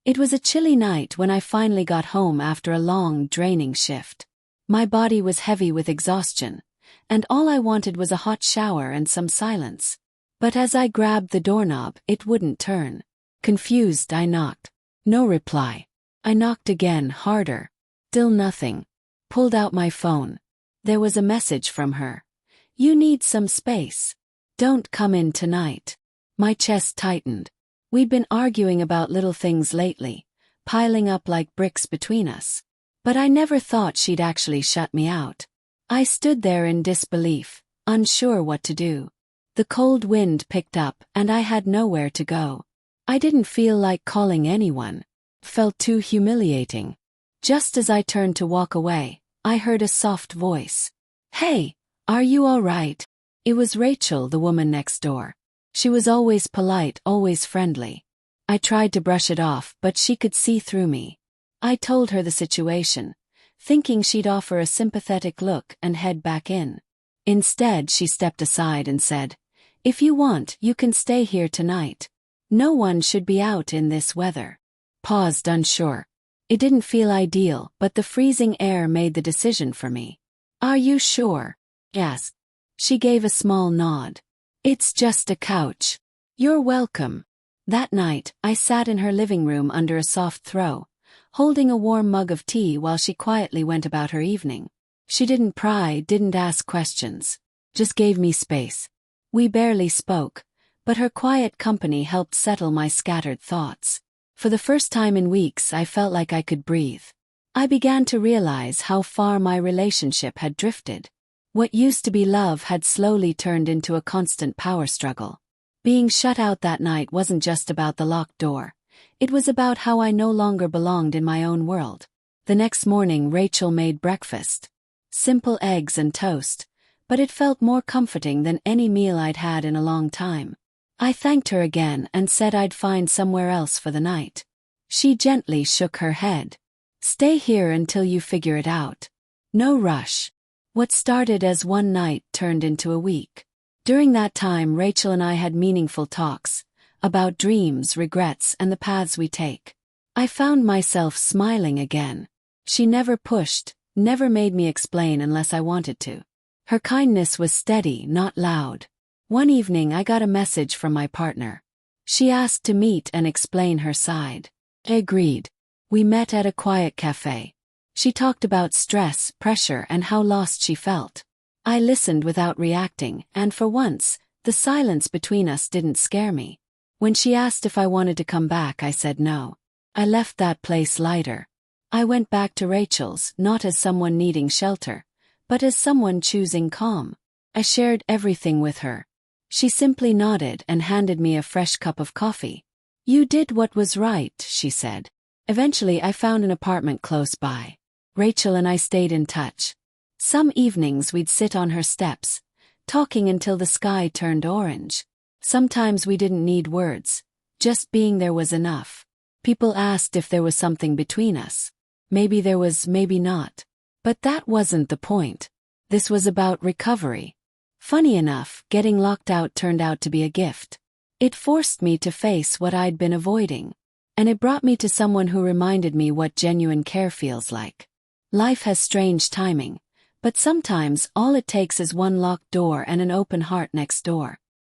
It was a chilly night when I finally got home after a long, draining shift. My body was heavy with exhaustion, and all I wanted was a hot shower and some silence. But as I grabbed the doorknob, it wouldn't turn. Confused, I knocked. No reply. I knocked again, harder. Still nothing. Pulled out my phone. There was a message from her. "You need some space. Don't come in tonight." My chest tightened. We'd been arguing about little things lately, piling up like bricks between us. But I never thought she'd actually shut me out. I stood there in disbelief, unsure what to do. The cold wind picked up and I had nowhere to go. I didn't feel like calling anyone. Felt too humiliating. Just as I turned to walk away, I heard a soft voice. "Hey, are you all right?" It was Rachel, the woman next door. She was always polite, always friendly. I tried to brush it off, but she could see through me. I told her the situation, thinking she'd offer a sympathetic look and head back in. Instead, she stepped aside and said, "If you want, you can stay here tonight. No one should be out in this weather." Paused, unsure. It didn't feel ideal, but the freezing air made the decision for me. "Are you sure?" asked. She gave a small nod. "It's just a couch. You're welcome." That night, I sat in her living room under a soft throw, holding a warm mug of tea while she quietly went about her evening. She didn't pry, didn't ask questions. Just gave me space. We barely spoke, but her quiet company helped settle my scattered thoughts. For the first time in weeks, I felt like I could breathe. I began to realize how far my relationship had drifted. What used to be love had slowly turned into a constant power struggle. Being shut out that night wasn't just about the locked door. It was about how I no longer belonged in my own world. The next morning, Rachel made breakfast. Simple eggs and toast, but it felt more comforting than any meal I'd had in a long time. I thanked her again and said I'd find somewhere else for the night. She gently shook her head. "Stay here until you figure it out. No rush." What started as one night turned into a week. During that time, Rachel and I had meaningful talks about dreams, regrets, and the paths we take. I found myself smiling again. She never pushed, never made me explain unless I wanted to. Her kindness was steady, not loud. One evening I got a message from my partner. She asked to meet and explain her side. I agreed. We met at a quiet cafe. She talked about stress, pressure, and how lost she felt. I listened without reacting, and for once, the silence between us didn't scare me. When she asked if I wanted to come back, I said no. I left that place lighter. I went back to Rachel's, not as someone needing shelter, but as someone choosing calm. I shared everything with her. She simply nodded and handed me a fresh cup of coffee. "You did what was right," she said. Eventually, I found an apartment close by. Rachel and I stayed in touch. Some evenings we'd sit on her steps, talking until the sky turned orange. Sometimes we didn't need words. Just being there was enough. People asked if there was something between us. Maybe there was, maybe not. But that wasn't the point. This was about recovery. Funny enough, getting locked out turned out to be a gift. It forced me to face what I'd been avoiding. And it brought me to someone who reminded me what genuine care feels like. Life has strange timing, but sometimes all it takes is one locked door and an open heart next door.